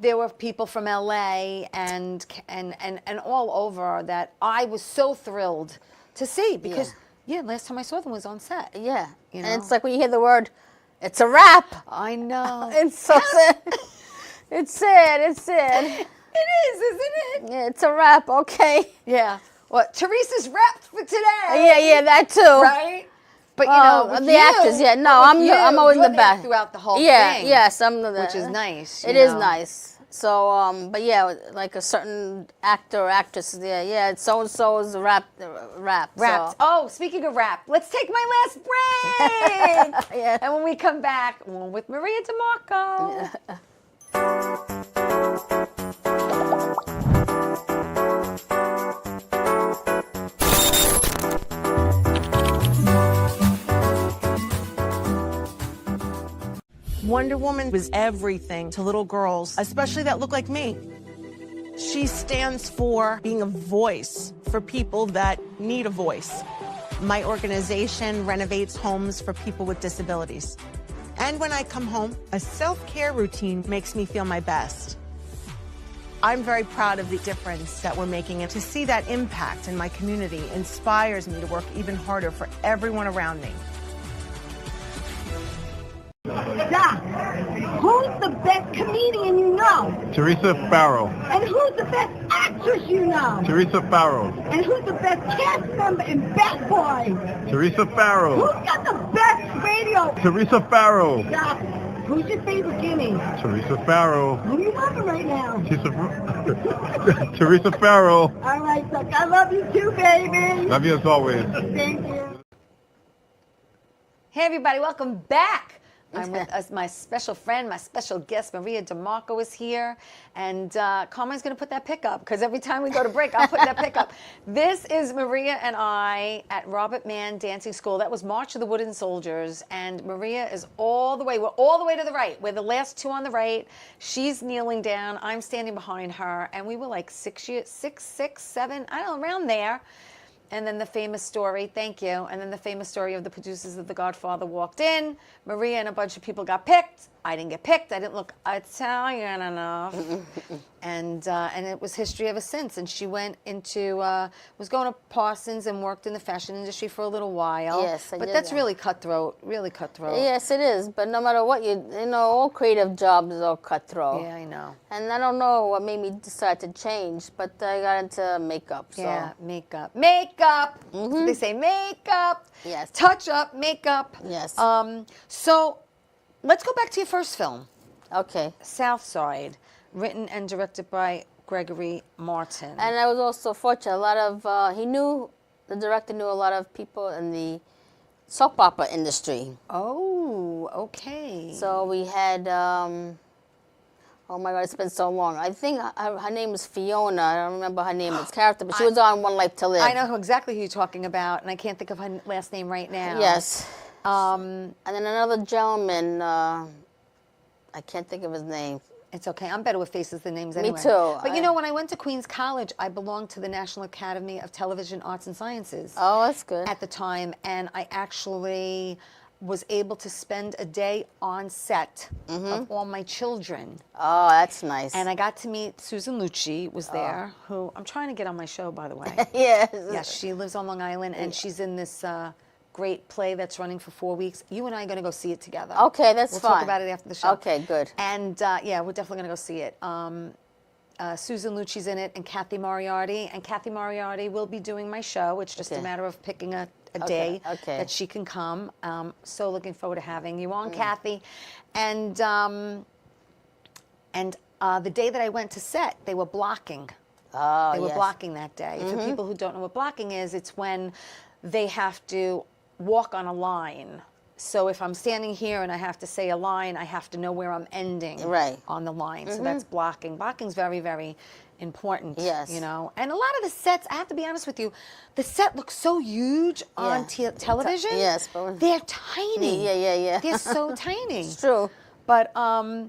there were people from LA and all over that I was so thrilled to see because last time I saw them was on set. yeah. You And know? it's like when you hear the word, it's a wrap. I know. It's so sad. It's sad. It's sad. It is, isn't it? Yeah, it's a wrap. Okay. Yeah. Well, Teresa's wrapped for today. Yeah, that too. Right? But with the you, actors, yeah. No, with I'm you, I'm always in you're the there back throughout the whole Yeah, thing. yes, I'm the Which is nice. It is nice. So, but yeah, like a certain actor or actress there. Yeah, it's so and so's rap. Wrapped. So. Oh, speaking of rap, let's take my last break. Yeah. And when we come back, we're with Maria DiMarco. Wonder Woman was everything to little girls, especially that look like me. She stands for being a voice for people that need a voice. My organization renovates homes for people with disabilities. And when I come home, a self-care routine makes me feel my best. I'm very proud of the difference that we're making, and to see that impact in my community inspires me to work even harder for everyone around me. Doc, who's the best comedian you know? Theresa Farrell. And who's the best actress you know? Theresa Farrell. And who's the best cast member in Bad Boys? Teresa Farrell. Who's got the best radio? Teresa Farrell. Doc, who's your favorite guinea? Teresa Farrell. Who are you loving right now? Teresa Farrell. All right, Doc, I love you too, baby. Love you as always. Thank you. Hey, everybody, welcome back. I'm with my special friend, my special guest, Maria DiMarco is here. And Carmine's going to put that pick up because every time we go to break, I'll put that pick up. This is Maria and I at Robert Mann Dancing School. That was March of the Wooden Soldiers. And Maria is we're all the way to the right. We're the last two on the right. She's kneeling down. I'm standing behind her. And we were like 6, 7, I don't know, around there. And then the famous story, thank you, and then the famous story of the producers of The Godfather walked in. Maria and a bunch of people got picked. I didn't get picked. I didn't look Italian enough. And it was history ever since. And she went into, was going to Parsons and worked in the fashion industry for a little while. Yes, I But did that's that. really cutthroat, Yes, it is. But no matter what all creative jobs are cutthroat. Yeah, I know. And I don't know what made me decide to change, but I got into makeup. So. Yeah, makeup. Makeup! They say makeup. Yes. Touch up, makeup. Yes. So let's go back to your first film. Okay. South Side, written and directed by Gregory Martin. And I was also fortunate. A lot of the director knew a lot of people in the soap opera industry. Oh, okay. So we had, oh my God, it's been so long. I think her name was Fiona. I don't remember her name, its character, but she was on One Life to Live. I know exactly who you're talking about, and I can't think of her last name right now. Yes. And then another gentleman, I can't think of his name. It's okay. I'm better with faces than names anyway. Me too. But you know, when I went to Queens College, I belonged to the National Academy of Television Arts and Sciences. Oh, that's good. At the time, and I actually was able to spend a day on set of all my children. Oh, that's nice. And I got to meet Susan Lucci was there, who I'm trying to get on my show, by the way. Yes. Yes, she lives on Long Island, and she's in this great play that's running for 4 weeks. You and I are going to go see it together. Okay, that's we'll fine. We'll talk about it after the show. Okay, good. And yeah, we're definitely going to go see it. Susan Lucci's in it, and Kathy Moriarty. And Kathy Moriarty will be doing my show. It's just a matter of picking a day that she can come. So looking forward to having you on, Kathy. And the day that I went to set, they were blocking. Oh, They were yes. blocking that day. For people who don't know what blocking is, it's when they have to walk on a line. So if I'm standing here and I have to say a line, I have to know where I'm ending on the line. So that's blocking. Blocking's very, very important. Yes. You know, and a lot of the sets, I have to be honest with you, the set looks so huge on television. Yes, but they're tiny. Yeah. They're so tiny. It's true. But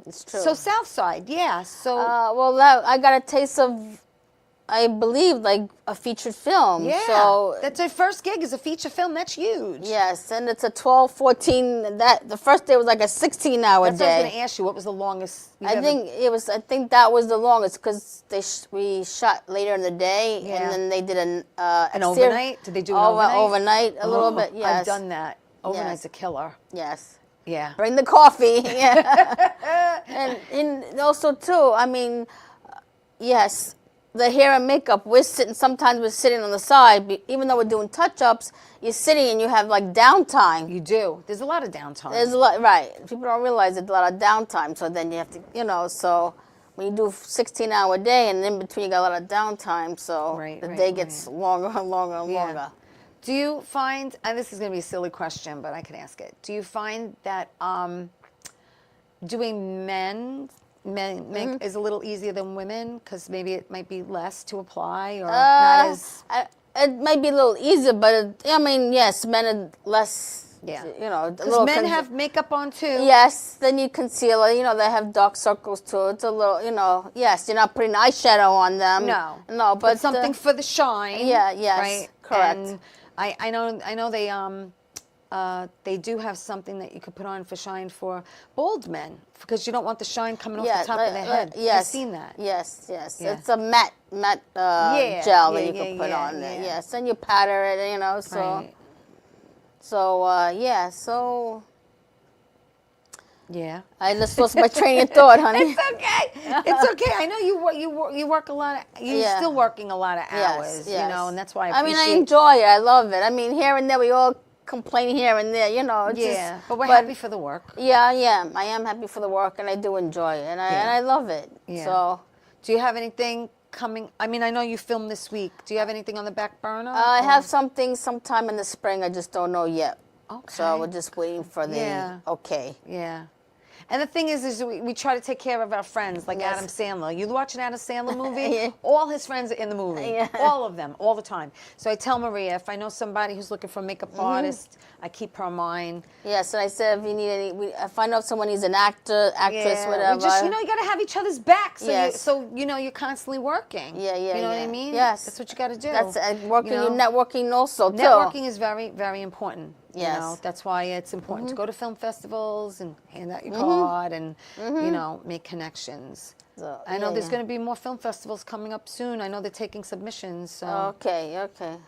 It's true. so Southside, yeah. So well, I got a taste of, I believe, like a featured film. yeah, So that's their first gig is a feature film. That's huge. yes, and it's a 12, 14. That the first day was like a 16-hour That's what I was going day. to ask you. What was the longest? you've I ever- think it was. I think that was the longest because we shot later in the day, Yeah. and then they did an overnight? Did they do an overnight? Overnight a little bit. Yes, I've done that. Overnight's a killer. Yes. Yeah. Bring the coffee. Yeah. and also too, I mean, yes, the hair and makeup. Sometimes we're sitting on the side, even though we're doing touch-ups. You're sitting and you have like downtime. You do. There's a lot of downtime. There's a lot, right? People don't realize there's a lot of downtime. So then you have to, so when you do a 16-hour day and in between you got a lot of downtime, so the day gets longer and longer and longer. Do you find, and this is going to be a silly question, but I can ask it. Do you find that doing men is a little easier than women because maybe it might be less to apply or not as? It might be a little easier, but I mean, yes, men are less. Yeah. Because men have makeup on too. Yes, then you conceal it. They have dark circles too. It's a little, yes, you're not putting eyeshadow on them. No, but something for the shine. Yeah, yes, right? correct. And I know they do have something that you could put on for shine for bald men because you don't want the shine coming off the top of their head. Yes, I've seen that. Yes. Yeah. It's a matte gel that you can put on there. yeah. Yes, and you powder it, so. Right. So, Yeah. I just lost my train of thought, honey. It's okay. It's okay. I know you work a lot. You're still working a lot of hours, Yes. and that's why I mean, appreciate. I enjoy it. I love it. I mean, here and there, we all complain here and there, It's Yeah, just, but we're happy for the work. Yeah, I am. I am happy for the work, and I do enjoy it, and I love it. Yeah. So, do you have anything coming? I mean, I know you filmed this week. Do you have anything on the back burner? I have something sometime in the spring. I just don't know yet. Okay. So we're just waiting for the okay. Yeah. And the thing is we try to take care of our friends, like Yes. Adam Sandler. You watch an Adam Sandler movie, Yeah. all his friends are in the movie. Yeah. All of them, all the time. So I tell Maria, if I know somebody who's looking for a makeup artist, I keep her in mind. Yes, and I said if you need if I know if someone needs an actress, whatever. We just, you got to have each other's back. So, Yes. you're constantly working. Yeah, You know what I yeah. mean? Yes. That's what you got to do. That's working. You know? You're networking also too. Networking is very, very important. Yes. That's why it's important to go to film festivals and hand out your card and, make connections. So, I know there's going to be more film festivals coming up soon. I know they're taking submissions. So Okay. I gotta,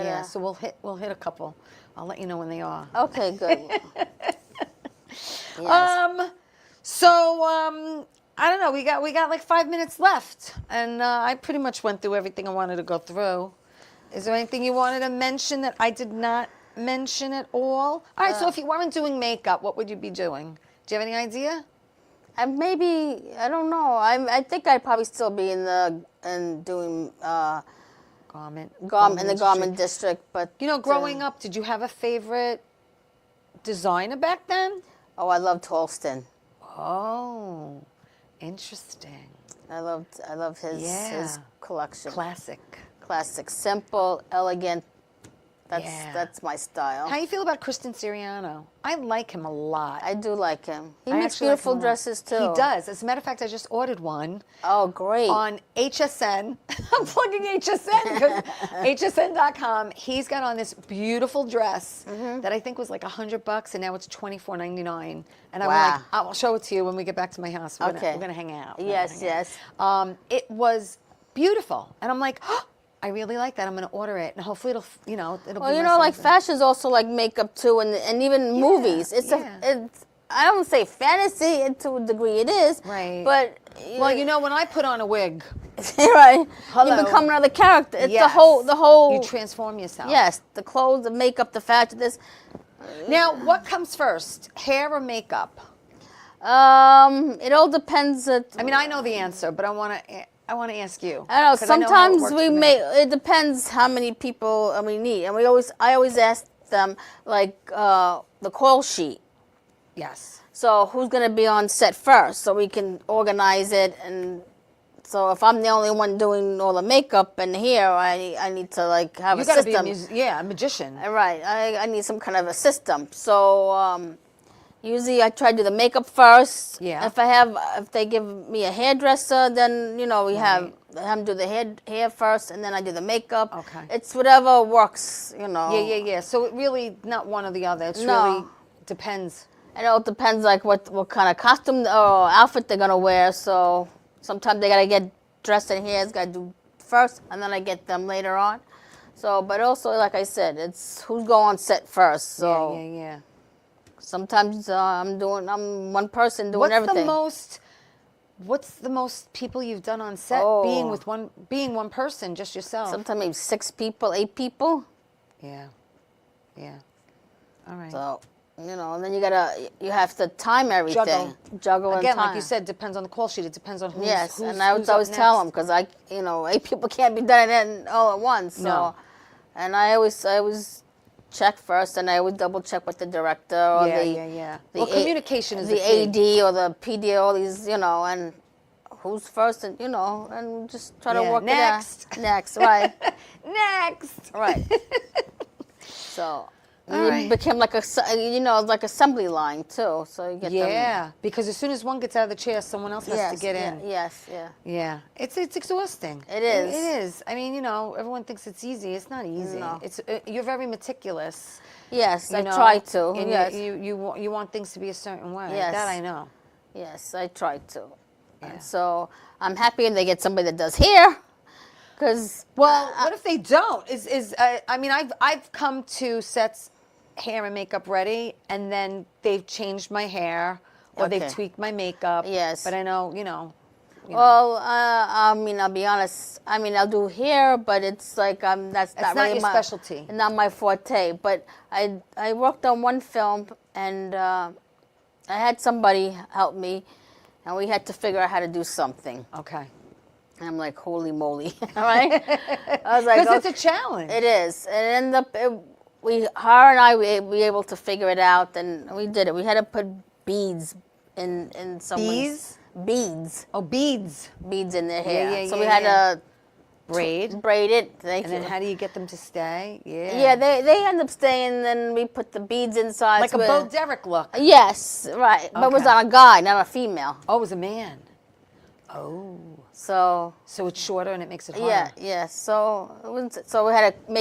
yeah, so we'll hit a couple. I'll let you know when they are. Okay, good. Yes. I don't know. We got like 5 minutes left, and I pretty much went through everything I wanted to go through. Is there anything you wanted to mention that I did not mention at all? All right. So if you weren't doing makeup, what would you be doing? Do you have any idea? And maybe, I don't know. I think I'd probably still be doing Garment. in the industry. garment district, but You know, growing up, did you have a favorite designer back then? oh, I loved Halston. Oh, interesting. I love his Yeah. collection. Classic. Simple, elegant. Yeah. That's my style. How you feel about Kristen Siriano? I like him a lot. I do like him. He I makes actually like beautiful him a lot. dresses too. He does. As a matter of fact, I just ordered one Oh, great. on HSN. I'm plugging HSN because HSN.com. He's got on this beautiful dress that I think was like $100, and now it's $24.99. And I'm Wow. like, I'll show it to you when we get back to my house. We're gonna hang out. We're gonna Yes, hang out. yes. It was beautiful, and I'm like, oh, I really like that. I'm gonna order it, and hopefully it'll be Well, nice you know, like and- fashion's also like makeup too, and even movies. It's I don't say fantasy to a degree it is, Right. But Well, you know, when I put on a wig, right, Hello. you become another character. It's yes, the whole. you transform yourself. Yes, the clothes, the makeup, the fashion. This. Now, what comes first, hair or makeup? It all depends. I mean, I know the answer, but I want to ask you. I don't know. 'cause I know how it Sometimes works we for me. may. It depends how many people we need, and I always ask them like the call sheet. Yes. So who's going to be on set first, so we can organize it. And so if I'm the only one doing all the makeup and hair, I need to like have You a got to be system. a magician. Right. I need some kind of a system. So usually I try to do the makeup first. Yeah. If they give me a hairdresser, then we have them do the hair first, and then I do the makeup. Okay. It's whatever works. Yeah. So it really not one or the other. It's No. really depends. And it all depends like what kind of costume or outfit they're gonna wear. So sometimes they gotta get dressed and hair's gotta do first, and then I get them later on. So, but also like I said, it's who's going on set first. So Yeah. sometimes I'm one person doing everything. What's the most people you've done on set? Oh. Being one person, just yourself. Sometimes maybe 6 people, 8 people. Yeah. All right. So and then you have to time everything, juggle and Again, time. like you said, depends on the call sheet. It depends on who's. Yes, who's, and I would who's always up tell them next. because 8 people can't be done it all at once. So, No. and I always check first, and I always double check with the director or Yeah. the Well, communication is the the key. AD or the PD, all these, and who's first, and just try to work Next. it out. Next, right, Next. right. So. All It right. became like like assembly line too. So you get them. Yeah, because as soon as one gets out of the chair, someone else has to get in. Yes. Yeah, it's exhausting. It is. It is. I mean, everyone thinks it's easy. It's not easy. No. It's you're very meticulous. Yes, I you know, try to. and Yes. you want things to be a certain way. Yes. That I know. Yes, I try to. Yeah. And so I'm happy when they get somebody that does hair. Because Well, what if they don't? I mean, I've come to sets, hair and makeup ready, and then they've changed my hair or they've Okay. tweaked my makeup. Yes. But I know, well, I mean, I'll be honest. I mean, I'll do hair, but it's like that's not not really your my specialty. not my forte. But I worked on one film, and I had somebody help me, and we had to figure out how to do something. Okay. And I'm like, holy moly! All right. I was like, Because it's a challenge. It is. It ended up. Her and I, we were able to figure it out, and we did it. We had to put beads in someone's beads. Oh, beads. Beads in their hair. yeah, so yeah, we had yeah. to Braid. braid it. Thank And you. then how do you get them to stay? Yeah. Yeah, they end up staying. Then we put the beads inside. Like a with- Bo Derek look. Yes, right. But it was Okay. on a guy, not a female. Oh, it was a man. Oh. So So it's shorter and it makes it harder. yeah. So we had to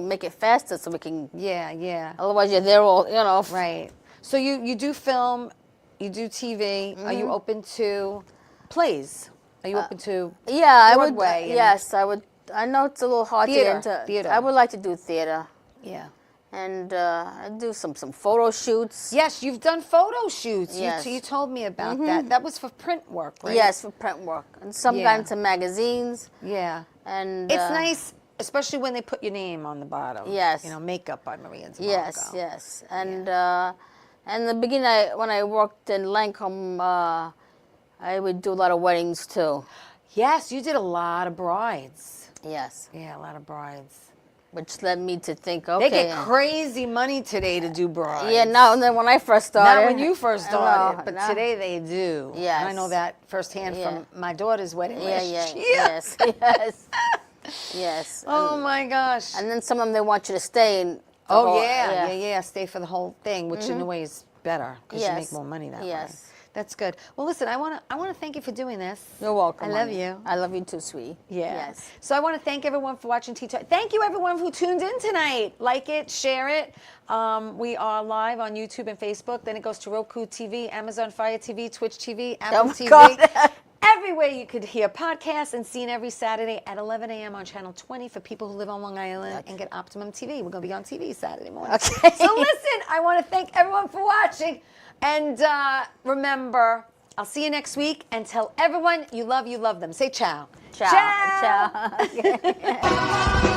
make it faster so we can. Yeah. Otherwise, you're there all Right. So you do film, you do TV. Are you open to plays? Are you open to Yeah, I would. Broadway and- Yes, I would. I know it's a little hard to Theater, get into. theater. I would like to do theater, Yeah. and I do some photo shoots. Yes, you've done photo shoots. Yes. You told me about that. That was for print work, right? Yes, for print work, and some Yeah. got into magazines, Yeah. and It's nice, especially when they put your name on the bottom. Yes. Makeup by Maria and DiMarco. Yes, and And in the beginning, when I worked in Lancome, I would do a lot of weddings too. Yes, you did a lot of brides. Yes. Yeah, a lot of brides. Which led me to think, okay. They get crazy money today to do brides. Yeah, no, and then when I first started. Not when you first started, No, but no. today they do. Yes. And I know that firsthand from my daughter's wedding last year. Yes, yes, yes. Oh my gosh. And then some of them, they want you to stay. And Stay for the whole thing, which in a way is better because you make more money that way. Yes. That's good. Well, listen, I want to thank you for doing this. You're welcome. I love honey. you. I love you too, sweetie. Yeah. Yes. So I want to thank everyone for watching Tea Talk. Thank you, everyone who tuned in tonight. Like it, share it. We are live on YouTube and Facebook. Then it goes to Roku TV, Amazon Fire TV, Twitch TV, Apple TV. God. Everywhere you could hear podcasts and seen every Saturday at 11 a.m. on Channel 20 for people who live on Long Island and get Optimum TV. We're going to be on TV Saturday morning. Okay. So listen, I want to thank everyone for watching. And remember, I'll see you next week. And tell everyone you love them. Say ciao. Ciao. Ciao.